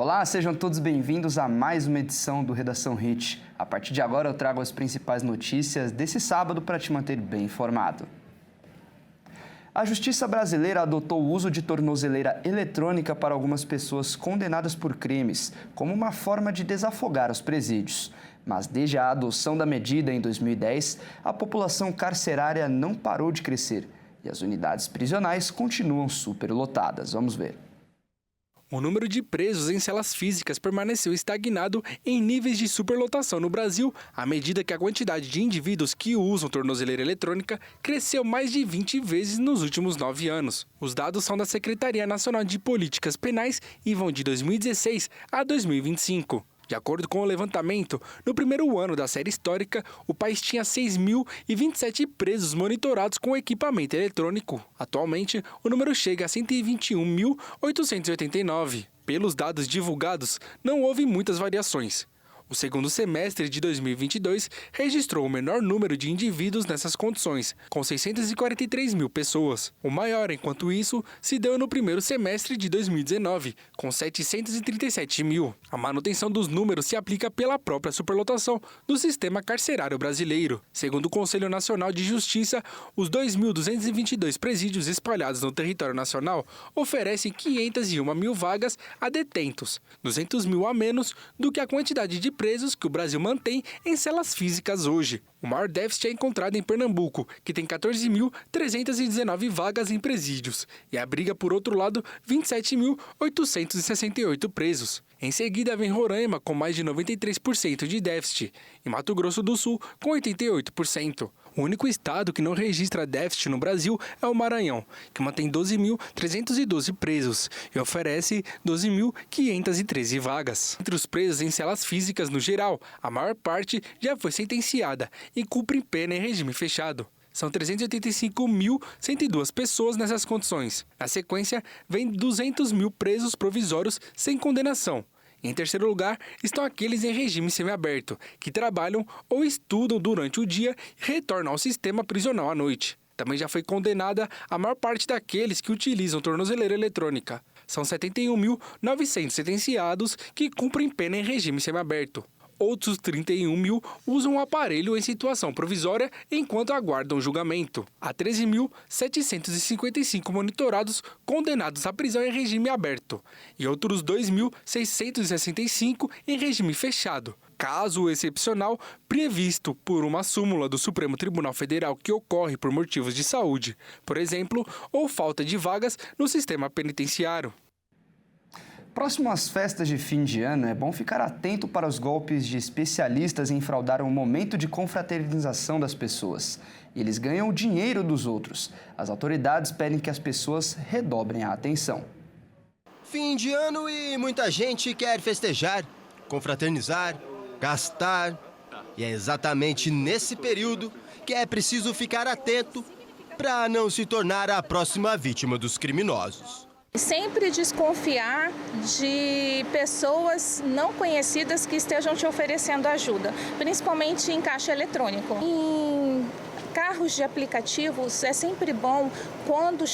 Olá, sejam todos bem-vindos a mais uma edição do Redação Hit. A partir de agora eu trago as principais notícias desse sábado para te manter bem informado. A Justiça brasileira adotou o uso de tornozeleira eletrônica para algumas pessoas condenadas por crimes, como uma forma de desafogar os presídios. Mas desde a adoção da medida em 2010, a população carcerária não parou de crescer e as unidades prisionais continuam superlotadas. Vamos ver. O número de presos em celas físicas permaneceu estagnado em níveis de superlotação no Brasil, à medida que a quantidade de indivíduos que usam tornozeleira eletrônica cresceu mais de 20 vezes nos últimos 9 anos. Os dados são da Secretaria Nacional de Políticas Penais e vão de 2016 a 2025. De acordo com o levantamento, no primeiro ano da série histórica, o país tinha 6.027 presos monitorados com equipamento eletrônico. Atualmente, o número chega a 121.889. Pelos dados divulgados, não houve muitas variações. O segundo semestre de 2022 registrou o menor número de indivíduos nessas condições, com 643 mil pessoas. O maior, enquanto isso, se deu no primeiro semestre de 2019, com 737 mil. A manutenção dos números se aplica pela própria superlotação do sistema carcerário brasileiro. Segundo o Conselho Nacional de Justiça, os 2.222 presídios espalhados no território nacional oferecem 501 mil vagas a detentos, 200 mil a menos do que a quantidade de presos que o Brasil mantém em celas físicas hoje. O maior déficit é encontrado em Pernambuco, que tem 14.319 vagas em presídios, e abriga, por outro lado, 27.868 presos. Em seguida vem Roraima, com mais de 93% de déficit, e Mato Grosso do Sul, com 88%. O único estado que não registra déficit no Brasil é o Maranhão, que mantém 12.312 presos e oferece 12.513 vagas. Entre os presos em celas físicas no geral, a maior parte já foi sentenciada e cumpre pena em regime fechado. São 385.102 pessoas nessas condições. Na sequência, vem 200 mil presos provisórios sem condenação. Em terceiro lugar, estão aqueles em regime semiaberto, que trabalham ou estudam durante o dia e retornam ao sistema prisional à noite. Também já foi condenada a maior parte daqueles que utilizam tornozeleira eletrônica. São 71.900 sentenciados que cumprem pena em regime semiaberto. Outros 31 mil usam o aparelho em situação provisória enquanto aguardam julgamento. Há 13.755 monitorados condenados à prisão em regime aberto e outros 2.665 em regime fechado. Caso excepcional previsto por uma súmula do Supremo Tribunal Federal que ocorre por motivos de saúde, por exemplo, ou falta de vagas no sistema penitenciário. Próximo às festas de fim de ano, é bom ficar atento para os golpes de especialistas em fraudar o momento de confraternização das pessoas. Eles ganham o dinheiro dos outros. As autoridades pedem que as pessoas redobrem a atenção. Fim de ano e muita gente quer festejar, confraternizar, gastar. E é exatamente nesse período que é preciso ficar atento para não se tornar a próxima vítima dos criminosos. Sempre desconfiar de pessoas não conhecidas que estejam te oferecendo ajuda, principalmente em caixa eletrônico. Em carros de aplicativos é sempre bom, quando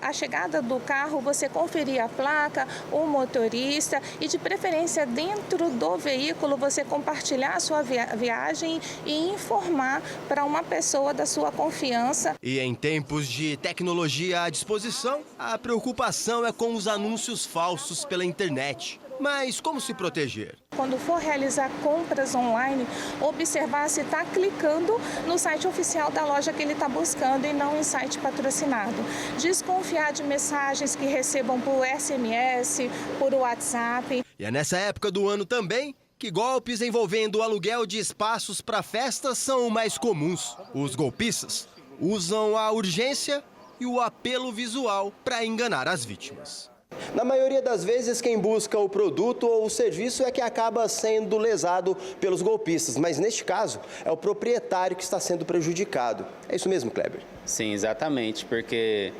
a chegada do carro, você conferir a placa, o motorista e, de preferência, dentro do veículo, você compartilhar a sua viagem e informar para uma pessoa da sua confiança. E em tempos de tecnologia à disposição, a preocupação é com os anúncios falsos pela internet. Mas como se proteger? Quando for realizar compras online, observar se está clicando no site oficial da loja que ele está buscando e não em site patrocinado. Desconfiar de mensagens que recebam por SMS, por WhatsApp. E é nessa época do ano também que golpes envolvendo o aluguel de espaços para festas são mais comuns. Os golpistas usam a urgência e o apelo visual para enganar as vítimas. Na maioria das vezes, quem busca o produto ou o serviço é que acaba sendo lesado pelos golpistas, mas neste caso é o proprietário que está sendo prejudicado. É isso mesmo, Kleber? Sim, exatamente, porque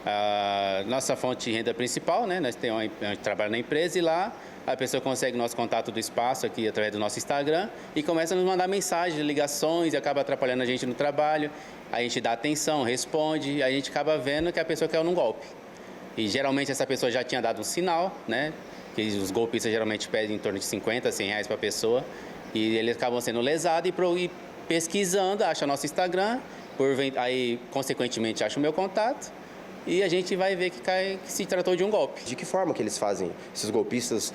a nossa fonte de renda principal, né? A gente trabalha na empresa e lá a pessoa consegue nosso contato do espaço aqui através do nosso Instagram e começa a nos mandar mensagens, ligações e acaba atrapalhando a gente no trabalho. A gente dá atenção, responde e a gente acaba vendo que a pessoa quer um golpe. E geralmente essa pessoa já tinha dado um sinal, né? que os golpistas geralmente pedem em torno de 50, 100 reais para a pessoa, e eles acabam sendo lesados e pesquisando, acham nosso Instagram, aí consequentemente acham o meu contato, e a gente vai ver que se tratou de um golpe. De que forma que eles fazem, esses golpistas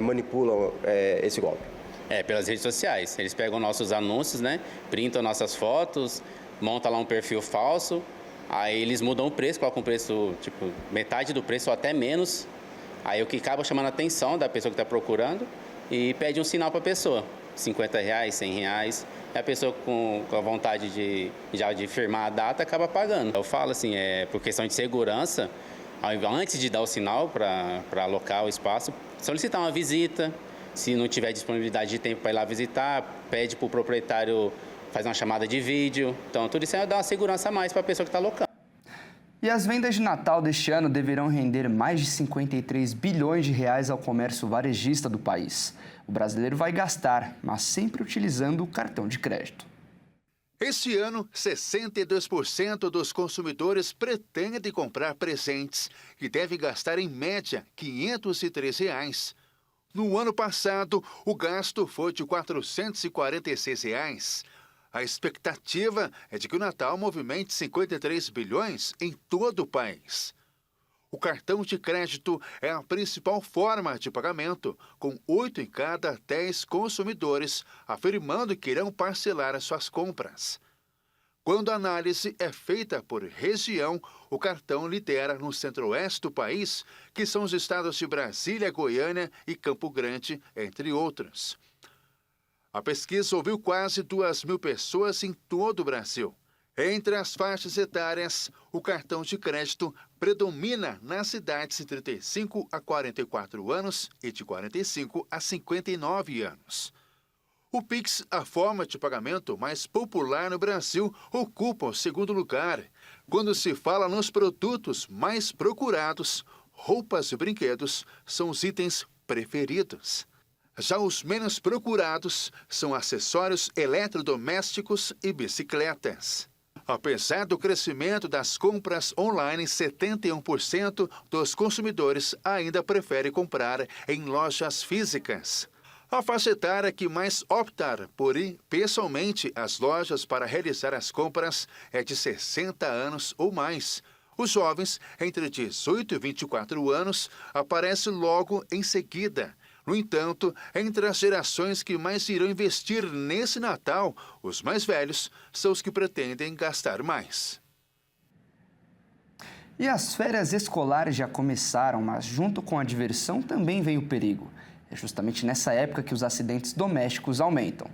manipulam esse golpe? Pelas redes sociais. Eles pegam nossos anúncios, né? Printam nossas fotos, montam lá um perfil falso, aí eles mudam o preço, colocam um preço, tipo, metade do preço ou até menos. Aí o que acaba chamando a atenção da pessoa que está procurando e pede um sinal para a pessoa, 50 reais, 100 reais. E a pessoa com a vontade de firmar a data acaba pagando. Eu falo assim, por questão de segurança, antes de dar o sinal para alocar o espaço, solicitar uma visita. Se não tiver disponibilidade de tempo para ir lá visitar, pede para o proprietário fazer uma chamada de vídeo. Então, tudo isso dá uma segurança a mais para a pessoa que está alocando. E as vendas de Natal deste ano deverão render mais de 53 bilhões de reais ao comércio varejista do país. O brasileiro vai gastar, mas sempre utilizando o cartão de crédito. Este ano, 62% dos consumidores pretendem comprar presentes e devem gastar em média R$ 503. No ano passado, o gasto foi de R$ 446. A expectativa é de que o Natal movimente 53 bilhões em todo o país. O cartão de crédito é a principal forma de pagamento, com 8 em cada 10 consumidores afirmando que irão parcelar as suas compras. Quando a análise é feita por região, o cartão lidera no centro-oeste do país, que são os estados de Brasília, Goiânia e Campo Grande, entre outros. A pesquisa ouviu quase 2.000 pessoas em todo o Brasil. Entre as faixas etárias, o cartão de crédito predomina nas cidades de 35 a 44 anos e de 45 a 59 anos. O Pix, a forma de pagamento mais popular no Brasil, ocupa o segundo lugar. Quando se fala nos produtos mais procurados, roupas e brinquedos são os itens preferidos. Já os menos procurados são acessórios eletrodomésticos e bicicletas. Apesar do crescimento das compras online, 71% dos consumidores ainda preferem comprar em lojas físicas. A faixa etária que mais optar por ir pessoalmente às lojas para realizar as compras é de 60 anos ou mais. Os jovens entre 18 e 24 anos aparecem logo em seguida. No entanto, entre as gerações que mais irão investir nesse Natal, os mais velhos são os que pretendem gastar mais. E as férias escolares já começaram, mas junto com a diversão também vem o perigo. É justamente nessa época que os acidentes domésticos aumentam.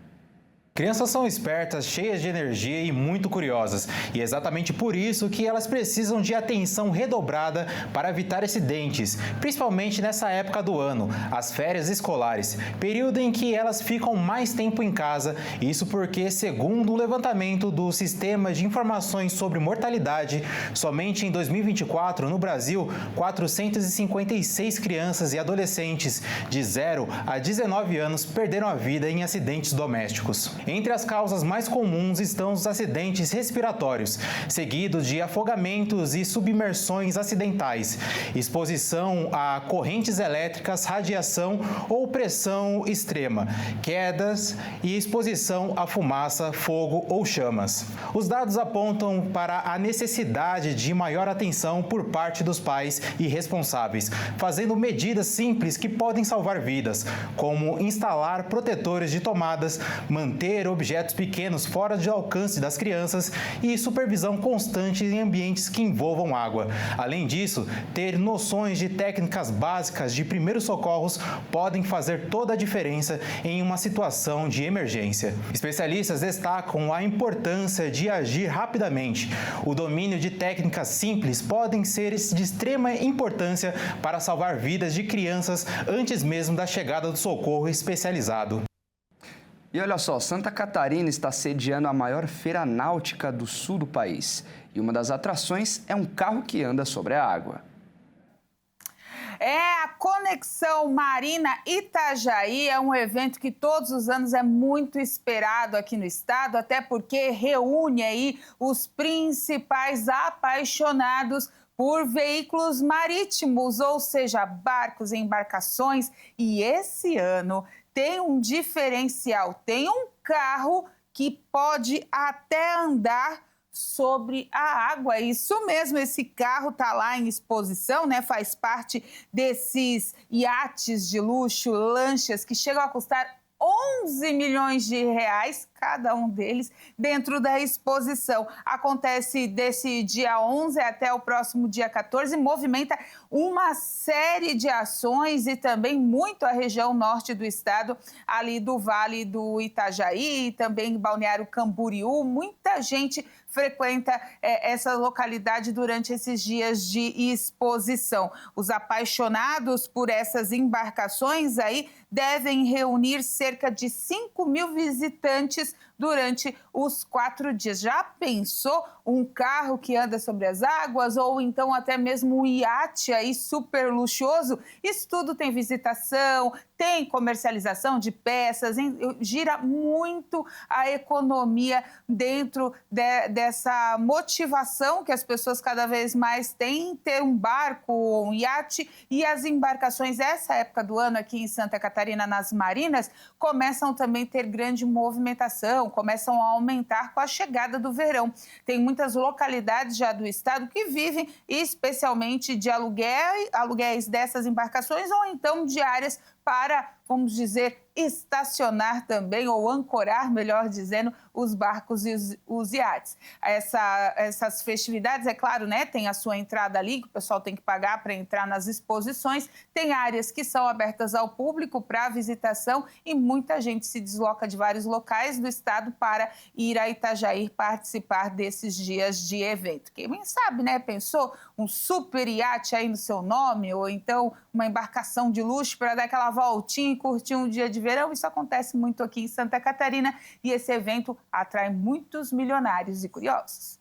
Crianças são espertas, cheias de energia e muito curiosas. E é exatamente por isso que elas precisam de atenção redobrada para evitar acidentes, principalmente nessa época do ano, as férias escolares, período em que elas ficam mais tempo em casa. Isso porque, segundo o levantamento do Sistema de Informações sobre Mortalidade, somente em 2024, no Brasil, 456 crianças e adolescentes de 0 a 19 anos perderam a vida em acidentes domésticos. Entre as causas mais comuns estão os acidentes respiratórios, seguidos de afogamentos e submersões acidentais, exposição a correntes elétricas, radiação ou pressão extrema, quedas e exposição a fumaça, fogo ou chamas. Os dados apontam para a necessidade de maior atenção por parte dos pais e responsáveis, fazendo medidas simples que podem salvar vidas, como instalar protetores de tomadas, manter objetos pequenos fora de alcance das crianças e supervisão constante em ambientes que envolvam água. Além disso, ter noções de técnicas básicas de primeiros socorros podem fazer toda a diferença em uma situação de emergência. Especialistas destacam a importância de agir rapidamente. O domínio de técnicas simples podem ser de extrema importância para salvar vidas de crianças antes mesmo da chegada do socorro especializado. E olha só, Santa Catarina está sediando a maior feira náutica do sul do país. E uma das atrações é um carro que anda sobre a água. É a Conexão Marina Itajaí, é um evento que todos os anos é muito esperado aqui no estado, até porque reúne aí os principais apaixonados por veículos marítimos, ou seja, barcos e embarcações. E esse ano tem um diferencial, tem um carro que pode até andar sobre a água. Isso mesmo, esse carro está lá em exposição, né? Faz parte desses iates de luxo, lanchas, que chegam a custar 11 milhões de reais, cada um deles, dentro da exposição. Acontece desse dia 11 até o próximo dia 14, movimenta uma série de ações e também muito a região norte do estado, ali do Vale do Itajaí, também Balneário Camboriú. Muita gente frequenta essa localidade durante esses dias de exposição. Os apaixonados por essas embarcações aí devem reunir cerca de 5 mil visitantes durante os 4 dias. Já pensou um carro que anda sobre as águas ou então até mesmo um iate aí super luxuoso? Isso tudo tem visitação, tem comercialização de peças, gira muito a economia dentro dessa motivação que as pessoas cada vez mais têm em ter um barco ou um iate. E as embarcações, essa época do ano aqui em Santa Catarina, nas marinas, começam também a ter grande movimentação, começam a aumentar com a chegada do verão. Tem muitas localidades já do estado que vivem especialmente de aluguéis dessas embarcações ou então diárias para, vamos dizer, estacionar também, ou ancorar, melhor dizendo, os barcos e os iates. Essas festividades, é claro, né, tem a sua entrada ali, que o pessoal tem que pagar para entrar nas exposições, tem áreas que são abertas ao público para visitação e muita gente se desloca de vários locais do estado para ir a Itajaí participar desses dias de evento. Quem sabe, né, pensou um super iate aí no seu nome, ou então uma embarcação de luxo para dar aquela voltinha e curtir um dia de verão? Isso acontece muito aqui em Santa Catarina e esse evento atrai muitos milionários e curiosos.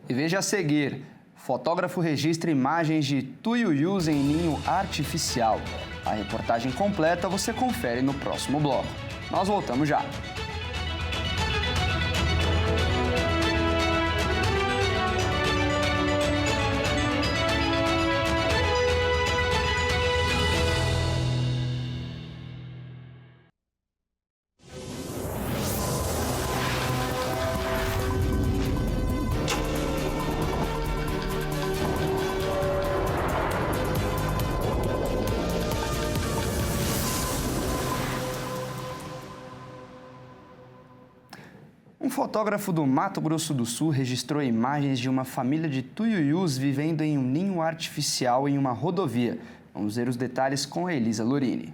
E veja a seguir, fotógrafo registra imagens de tuiuius em ninho artificial. A reportagem completa você confere no próximo bloco. Nós voltamos já. Um fotógrafo do Mato Grosso do Sul registrou imagens de uma família de tuiuius vivendo em um ninho artificial em uma rodovia. Vamos ver os detalhes com a Elisa Lorini.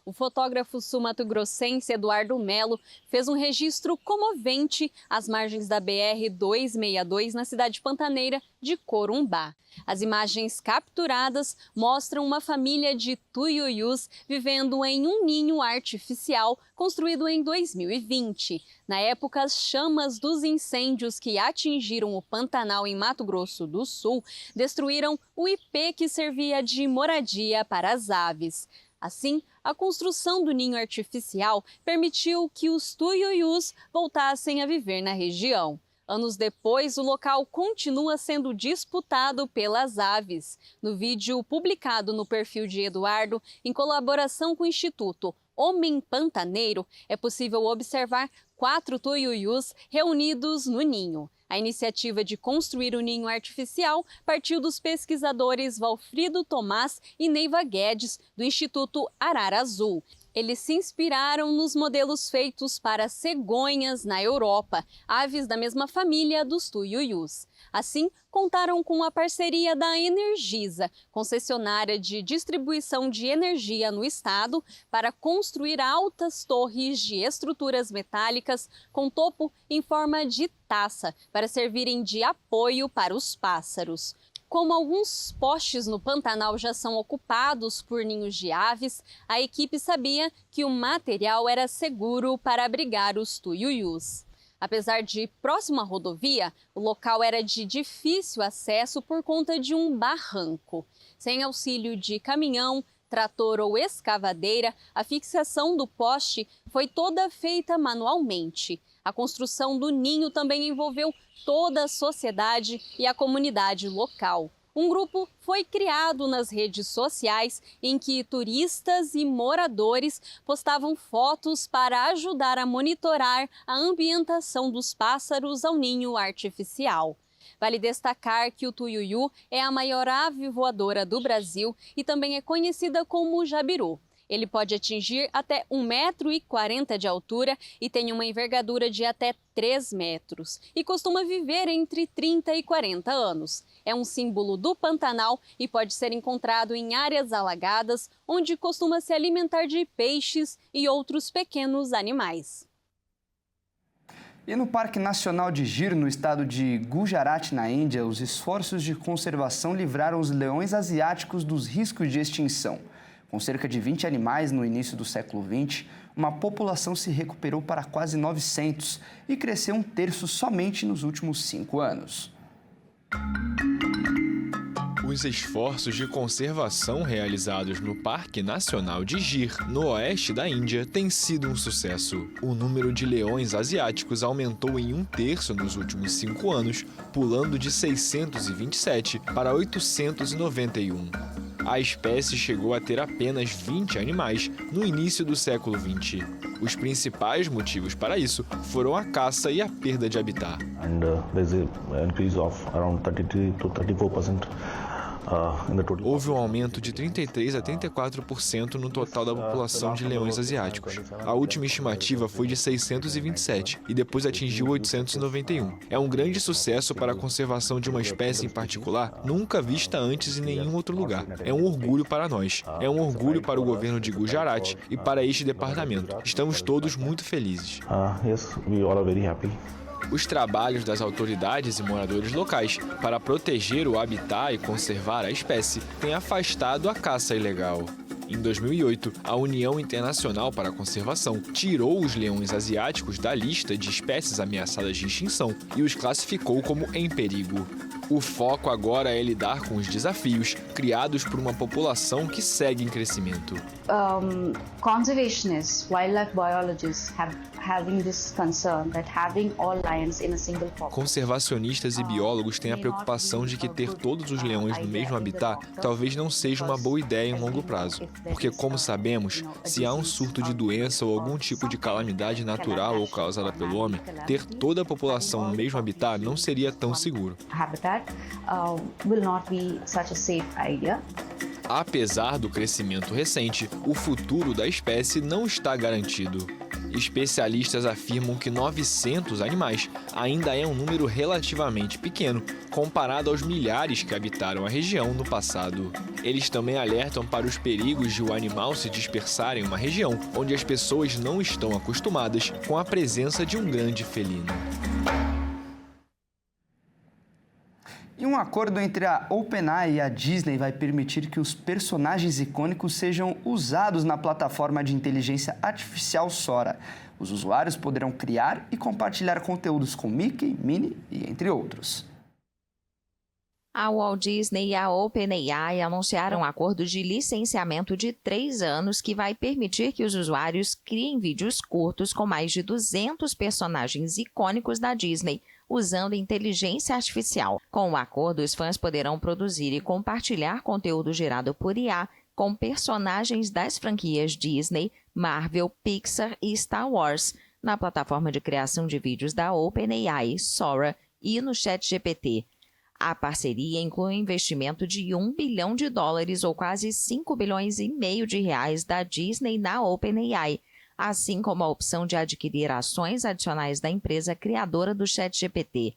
O fotógrafo sul-mato-grossense Eduardo Melo fez um registro comovente às margens da BR-262 na cidade pantaneira de Corumbá. As imagens capturadas mostram uma família de tuiuius vivendo em um ninho artificial construído em 2020. Na época, as chamas dos incêndios que atingiram o Pantanal em Mato Grosso do Sul destruíram o ipê que servia de moradia para as aves. Assim, a construção do ninho artificial permitiu que os tuiuius voltassem a viver na região. Anos depois, o local continua sendo disputado pelas aves. No vídeo publicado no perfil de Eduardo, em colaboração com o Instituto Homem Pantaneiro, é possível observar 4 tuiuius reunidos no ninho. A iniciativa de construir o ninho artificial partiu dos pesquisadores Valfrido Tomás e Neiva Guedes, do Instituto Arara Azul. Eles se inspiraram nos modelos feitos para cegonhas na Europa, aves da mesma família dos tuiuius. Assim, contaram com a parceria da Energisa, concessionária de distribuição de energia no estado, para construir altas torres de estruturas metálicas com topo em forma de taça, para servirem de apoio para os pássaros. Como alguns postes no Pantanal já são ocupados por ninhos de aves, a equipe sabia que o material era seguro para abrigar os tuiuius. Apesar de próximo à rodovia, o local era de difícil acesso por conta de um barranco. Sem auxílio de caminhão, trator ou escavadeira, a fixação do poste foi toda feita manualmente. A A construção do ninho também envolveu toda a sociedade e a comunidade local. Um grupo foi criado nas redes sociais em que turistas e moradores postavam fotos para ajudar a monitorar a ambientação dos pássaros ao ninho artificial. Vale destacar que o tuiuiu é a maior ave voadora do Brasil e também é conhecida como jabiru. Ele pode atingir até 1,40 m de altura e tem uma envergadura de até 3 metros. E costuma viver entre 30 e 40 anos. É um símbolo do Pantanal e pode ser encontrado em áreas alagadas, onde costuma se alimentar de peixes e outros pequenos animais. E no Parque Nacional de Gir, no estado de Gujarat, na Índia, os esforços de conservação livraram os leões asiáticos dos riscos de extinção. Com cerca de 20 animais no início do século XX, uma população se recuperou para quase 900 e cresceu 1/3 somente nos últimos 5 anos. Os esforços de conservação realizados no Parque Nacional de Gir, no oeste da Índia, têm sido um sucesso. O número de leões asiáticos aumentou em 1/3 nos últimos 5 anos, pulando de 627 para 891. A espécie chegou a ter apenas 20 animais no início do século XX. Os principais motivos para isso foram a caça e a perda de habitat. Houve um aumento de 33% a 34% no total da população de leões asiáticos. A última estimativa foi de 627 e depois atingiu 891. É um grande sucesso para a conservação de uma espécie em particular nunca vista antes em nenhum outro lugar. É um orgulho para nós. É um orgulho para o governo de Gujarat e para este departamento. Estamos todos muito felizes. Os trabalhos das autoridades e moradores locais para proteger o habitat e conservar a espécie têm afastado a caça ilegal. Em 2008, a União Internacional para a Conservação tirou os leões asiáticos da lista de espécies ameaçadas de extinção e os classificou como em perigo. O foco agora é lidar com os desafios criados por uma população que segue em crescimento. Conservationists, wildlife biologists having this concern that having all lions in a single population. Conservacionistas e biólogos têm a preocupação de que ter todos os leões no mesmo habitat talvez não seja uma boa ideia em longo prazo, porque, como sabemos, se há um surto de doença ou algum tipo de calamidade natural ou causada pelo homem, ter toda a população no mesmo habitat não seria tão seguro. Will not be such a safe idea. Apesar do crescimento recente, o futuro da espécie não está garantido. Especialistas afirmam que 900 animais ainda é um número relativamente pequeno comparado aos milhares que habitaram a região no passado. Eles também alertam para os perigos de o animal se dispersar em uma região onde as pessoas não estão acostumadas com a presença de um grande felino. E um acordo entre a OpenAI e a Disney vai permitir que os personagens icônicos sejam usados na plataforma de inteligência artificial Sora. Os usuários poderão criar e compartilhar conteúdos com Mickey, Minnie e entre outros. A Walt Disney e a OpenAI anunciaram um acordo de licenciamento de 3 anos que vai permitir que os usuários criem vídeos curtos com mais de 200 personagens icônicos da Disney, usando inteligência artificial. Com o acordo, os fãs poderão produzir e compartilhar conteúdo gerado por IA com personagens das franquias Disney, Marvel, Pixar e Star Wars, na plataforma de criação de vídeos da OpenAI, Sora, e no ChatGPT. A parceria inclui um investimento de $1 bilhão ou quase 5,5 bilhões de reais da Disney na OpenAI, assim como a opção de adquirir ações adicionais da empresa criadora do ChatGPT.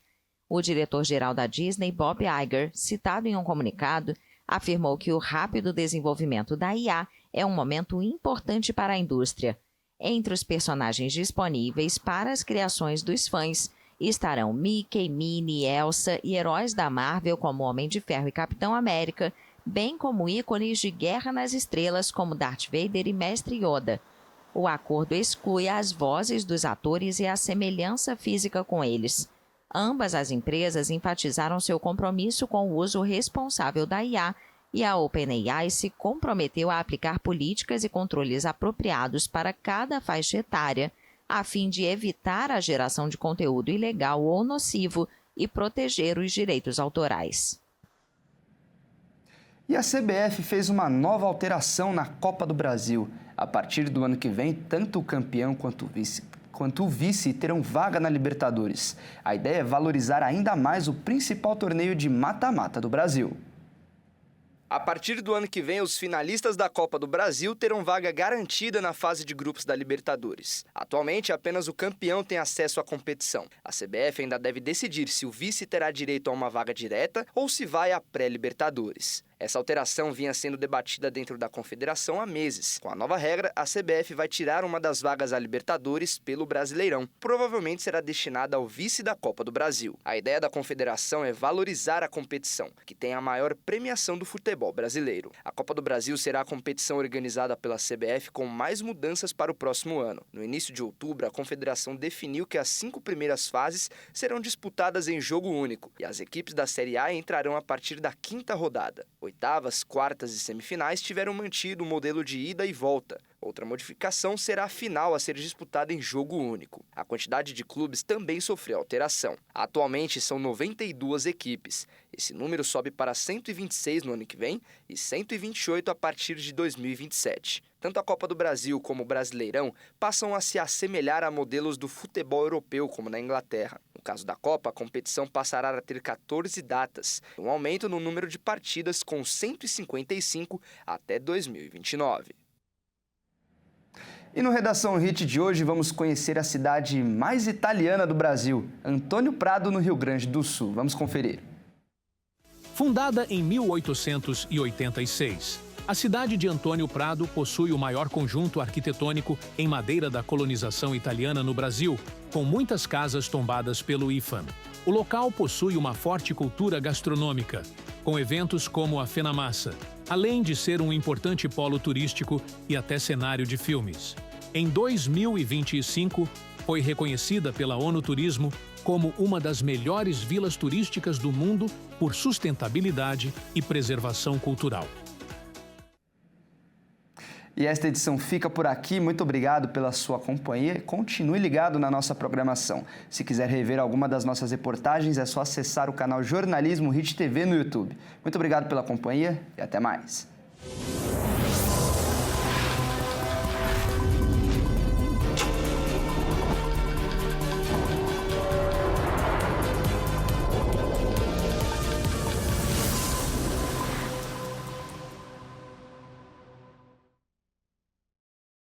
O diretor-geral da Disney, Bob Iger, citado em um comunicado, afirmou que o rápido desenvolvimento da IA é um momento importante para a indústria. Entre os personagens disponíveis para as criações dos fãs estarão Mickey, Minnie, Elsa e heróis da Marvel como Homem de Ferro e Capitão América, bem como ícones de Guerra nas Estrelas como Darth Vader e Mestre Yoda. O acordo exclui as vozes dos atores e a semelhança física com eles. Ambas as empresas enfatizaram seu compromisso com o uso responsável da IA e a OpenAI se comprometeu a aplicar políticas e controles apropriados para cada faixa etária, a fim de evitar a geração de conteúdo ilegal ou nocivo e proteger os direitos autorais. E a CBF fez uma nova alteração na Copa do Brasil. A partir do ano que vem, tanto o campeão quanto o vice terão vaga na Libertadores. A ideia é valorizar ainda mais o principal torneio de mata-mata do Brasil. A partir do ano que vem, os finalistas da Copa do Brasil terão vaga garantida na fase de grupos da Libertadores. Atualmente, apenas o campeão tem acesso à competição. A CBF ainda deve decidir se o vice terá direito a uma vaga direta ou se vai à pré-Libertadores. Essa alteração vinha sendo debatida dentro da Confederação há meses. Com a nova regra, a CBF vai tirar uma das vagas à Libertadores pelo Brasileirão. Provavelmente será destinada ao vice da Copa do Brasil. A ideia da Confederação é valorizar a competição, que tem a maior premiação do futebol brasileiro. A Copa do Brasil será a competição organizada pela CBF com mais mudanças para o próximo ano. No início de outubro, a Confederação definiu que as 5 primeiras fases serão disputadas em jogo único e as equipes da Série A entrarão a partir da 5ª rodada. Oitavas, quartas e semifinais tiveram mantido o modelo de ida e volta. Outra modificação será a final a ser disputada em jogo único. A quantidade de clubes também sofreu alteração. Atualmente são 92 equipes. Esse número sobe para 126 no ano que vem e 128 a partir de 2027. Tanto a Copa do Brasil como o Brasileirão passam a se assemelhar a modelos do futebol europeu, como na Inglaterra. No caso da Copa, a competição passará a ter 14 datas, um aumento no número de partidas com 155 até 2029. E no Redação Hit de hoje vamos conhecer a cidade mais italiana do Brasil, Antônio Prado, no Rio Grande do Sul. Vamos conferir. Fundada em 1886, a cidade de Antônio Prado possui o maior conjunto arquitetônico em madeira da colonização italiana no Brasil, com muitas casas tombadas pelo IFAM. O local possui uma forte cultura gastronômica, com eventos como a Fenamassa, além de ser um importante polo turístico e até cenário de filmes. Em 2025, foi reconhecida pela ONU Turismo como uma das melhores vilas turísticas do mundo por sustentabilidade e preservação cultural. E esta edição fica por aqui. Muito obrigado pela sua companhia. Continue ligado na nossa programação. Se quiser rever alguma das nossas reportagens, é só acessar o canal Jornalismo Hit TV no YouTube. Muito obrigado pela companhia e até mais.